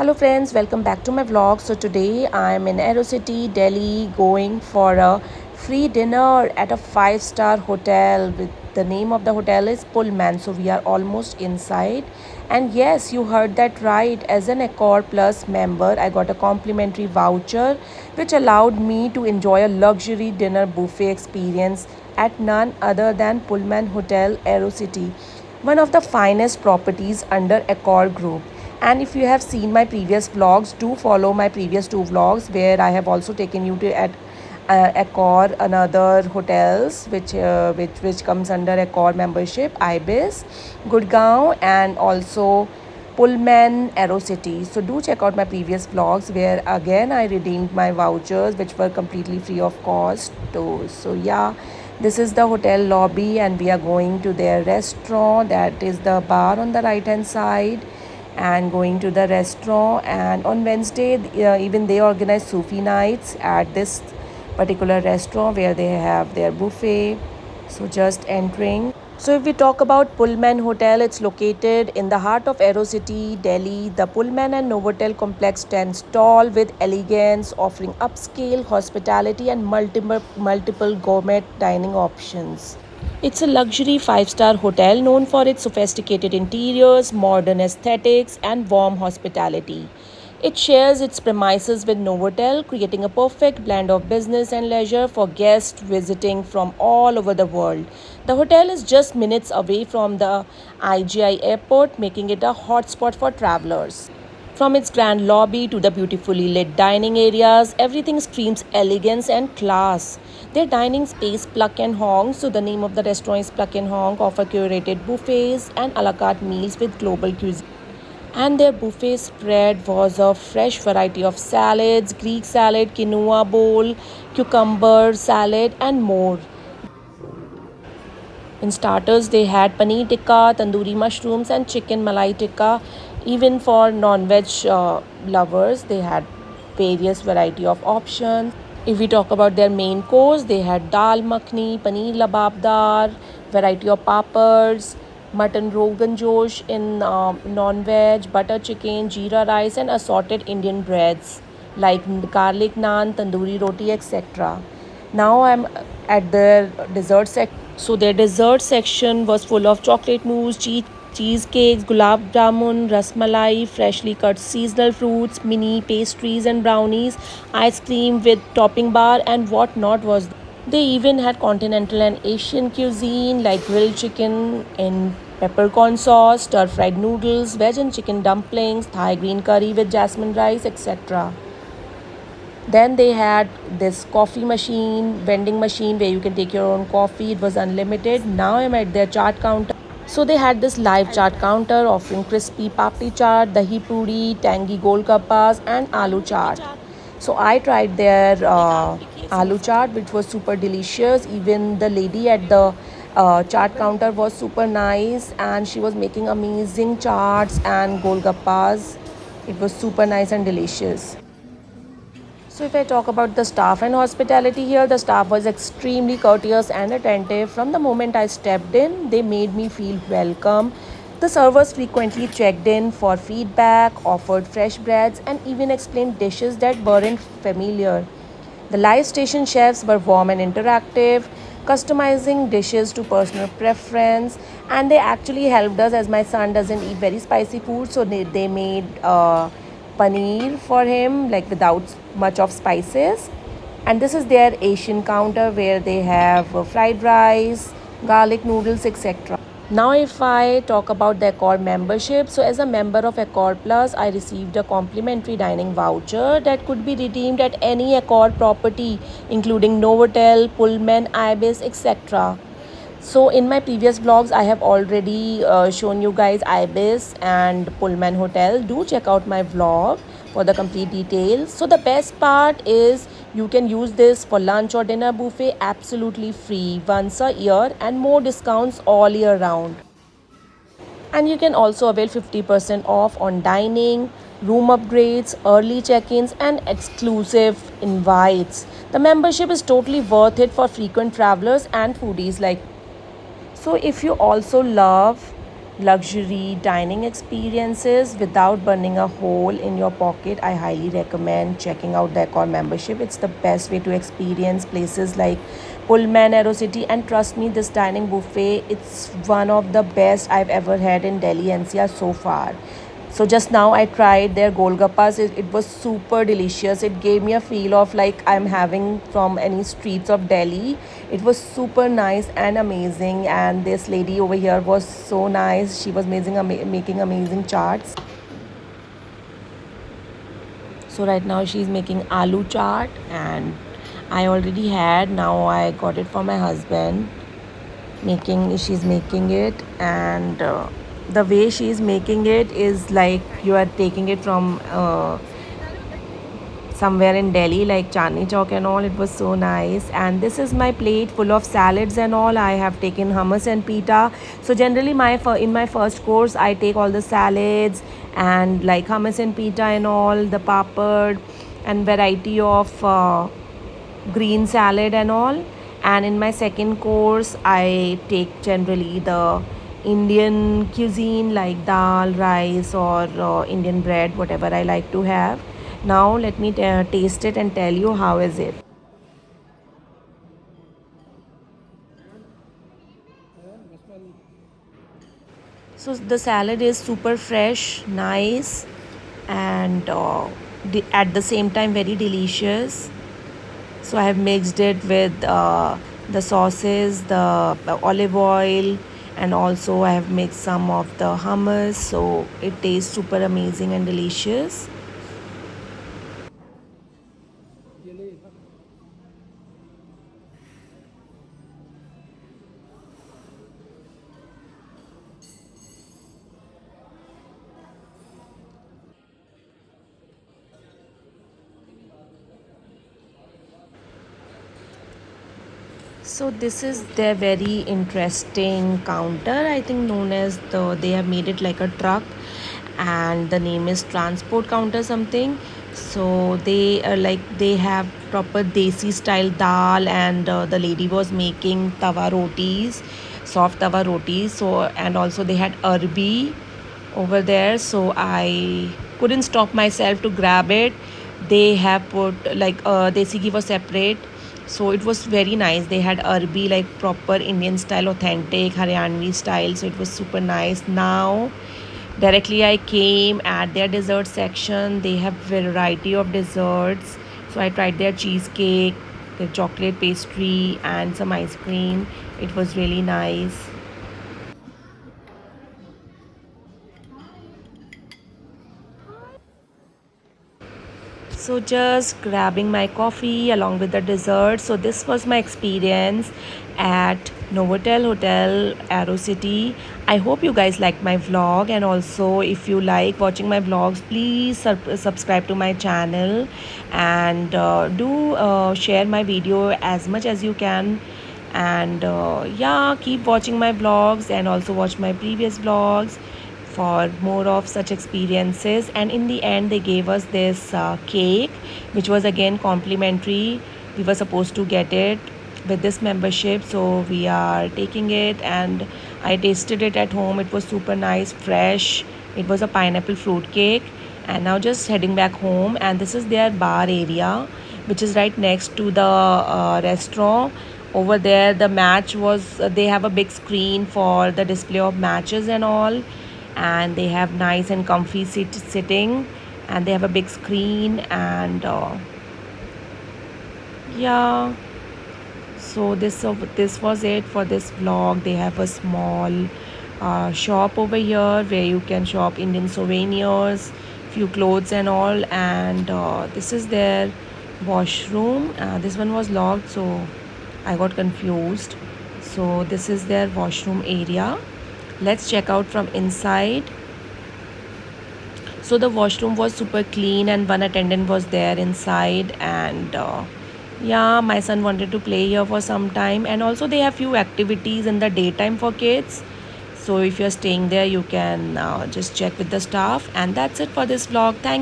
Hello friends, welcome back to my vlog. So today I am in Aerocity, Delhi, going for a free dinner at a five-star hotel. With the name of the hotel is Pullman. So we are almost inside. And yes, you heard that right. As an Accor Plus member, I got a complimentary voucher which allowed me to enjoy a luxury dinner buffet experience at none other than Pullman Hotel Aerocity, one of the finest properties under Accor Group. And if you have seen my previous vlogs, do follow my previous two vlogs where I have also taken you to at Accor another hotels which comes under Accor membership, Ibis, Gurgaon, and also Pullman Aerocity. So do check out my previous vlogs where again I redeemed my vouchers which were completely free of cost. So yeah, this is the hotel lobby and we are going to their restaurant. That is the bar on the right hand side, and going to the restaurant. And on Wednesday, even they organize Sufi nights at this particular restaurant where they have their buffet. So just entering. So if we talk about Pullman Hotel, it's located in the heart of Aerocity, Delhi. The Pullman and Novotel complex stands tall with elegance, offering upscale hospitality and multiple gourmet dining options. It's a luxury five-star hotel known for its sophisticated interiors, modern aesthetics, and warm hospitality. It shares its premises with Novotel, creating a perfect blend of business and leisure for guests visiting from all over the world. The hotel is just minutes away from the IGI airport, making it a hotspot for travelers. From its grand lobby to the beautifully lit dining areas, everything screams elegance and class. Their dining space, Pluck and Honk, so the name of the restaurant is Pluck and Honk, offer curated buffets and a la carte meals with global cuisine. And their buffet spread was a fresh variety of salads, Greek salad, quinoa bowl, cucumber salad, and more. In starters, they had paneer tikka, tandoori mushrooms, and chicken malai tikka. Even for non-veg lovers, they had various variety of options. If we talk about their main course, they had dal makhni, paneer lababdar, variety of papads, mutton rogan josh in non-veg, butter chicken, jeera rice, and assorted Indian breads like garlic naan, tandoori roti, etc. Now I'm at their dessert section. So their dessert section was full of chocolate mousse, cheesecakes, gulab jamun, rasmalai, freshly cut seasonal fruits, mini pastries and brownies, ice cream with topping bar, and what not was there. They even had continental and Asian cuisine like grilled chicken in peppercorn sauce, stir-fried noodles, veg and chicken dumplings, Thai green curry with jasmine rice, etc. Then they had this coffee machine, vending machine where you can take your own coffee. It was unlimited. Now I'm at their chart counter. So they had this live chart counter offering crispy papdi chaat, dahi puri, tangy golgappas, and aloo chaat. So I tried their aloo chaat, which was super delicious. Even the lady at the chaat counter was super nice, and she was making amazing chaats and golgappas. It was super nice and delicious. So, if I talk about the staff and hospitality here, the staff was extremely courteous and attentive. From the moment I stepped in, they made me feel welcome. The servers frequently checked in for feedback, offered fresh breads, and even explained dishes that weren't familiar. The live station chefs were warm and interactive, customizing dishes to personal preference, and they actually helped us as my son doesn't eat very spicy food, so they made paneer for him, like without much of spices. And this is their Asian counter where they have fried rice, garlic noodles, etc. Now, if I talk about the Accor membership, so as a member of Accor Plus, I received a complimentary dining voucher that could be redeemed at any Accor property, including Novotel, Pullman, Ibis, etc. So in my previous vlogs, I have already shown you guys Ibis and Pullman Hotel. Do check out my vlog for the complete details. So the best part is you can use this for lunch or dinner buffet absolutely free once a year and more discounts all year round. And you can also avail 50% off on dining, room upgrades, early check-ins, and exclusive invites. The membership is totally worth it for frequent travelers and foodies like. So if you also love luxury dining experiences without burning a hole in your pocket. I highly recommend checking out the Accor membership. It's the best way to experience places like Pullman Aerocity, and trust me, this dining buffet, it's one of the best I've ever had in Delhi NCR so far. So just now I tried their golgappas. It was super delicious. It gave me a feel of like I'm having from any streets of Delhi. It was super nice and amazing. And this lady over here was so nice. She was making amazing charts. So right now she's making aloo chaat, and I already had. Now I got it for my husband. She's making it, and the way she's making it is like you are taking it from somewhere in Delhi, like Chandni Chowk and all. It was so nice. And this is my plate full of salads and all. I have taken hummus and pita. So generally, in my first course, I take all the salads and like hummus and pita and all, the papad and variety of green salad and all. And in my second course, I take generally the Indian cuisine like dal, rice, or Indian bread, whatever I like to have. Now let me taste it and tell you how is it. So the salad is super fresh, nice, and at the same time very delicious. So I have mixed it with the sauces, the olive oil, and also I have mixed some of the hummus. So it tastes super amazing and delicious. So this is their very interesting counter. I think known as they have made it like a truck, and the name is transport counter something. So they are like they have proper desi style dal, and the lady was making tawa rotis, soft tawa rotis. So and also they had arbi over there. So I couldn't stop myself to grab it. They have put like desi ghee was separate, so it was very nice. They had arbi like proper Indian style, authentic Haryanvi style. So it was super nice. Now directly I came at their dessert section. They have variety of desserts. So I tried their cheesecake, their chocolate pastry, and some ice cream. It was really nice. So just grabbing my coffee along with the dessert. So this was my experience at Novotel Hotel Aero City. I hope you guys like my vlog, and also if you like watching my vlogs, please subscribe to my channel, and do share my video as much as you can. And yeah, keep watching my vlogs and also watch my previous vlogs for more of such experiences. And in the end they gave us this cake, which was again complimentary. We were supposed to get it with this membership, so we are taking it. And I tasted it at home. It was super nice, fresh. It was a pineapple fruit cake. And now just heading back home, and this is their bar area, which is right next to the restaurant. Over there the match was they have a big screen for the display of matches and all, and they have nice and comfy sitting, and they have a big screen. And yeah, so this was it for this vlog. They have a small shop over here where you can shop Indian souvenirs, few clothes and all. And this is their washroom. This one was locked, so I got confused. So this is their washroom area. Let's check out from inside. So the washroom was super clean, and one attendant was there inside. And yeah, my son wanted to play here for some time. And also they have few activities in the daytime for kids. So if you're staying there, you can just check with the staff. And that's it for this vlog. Thank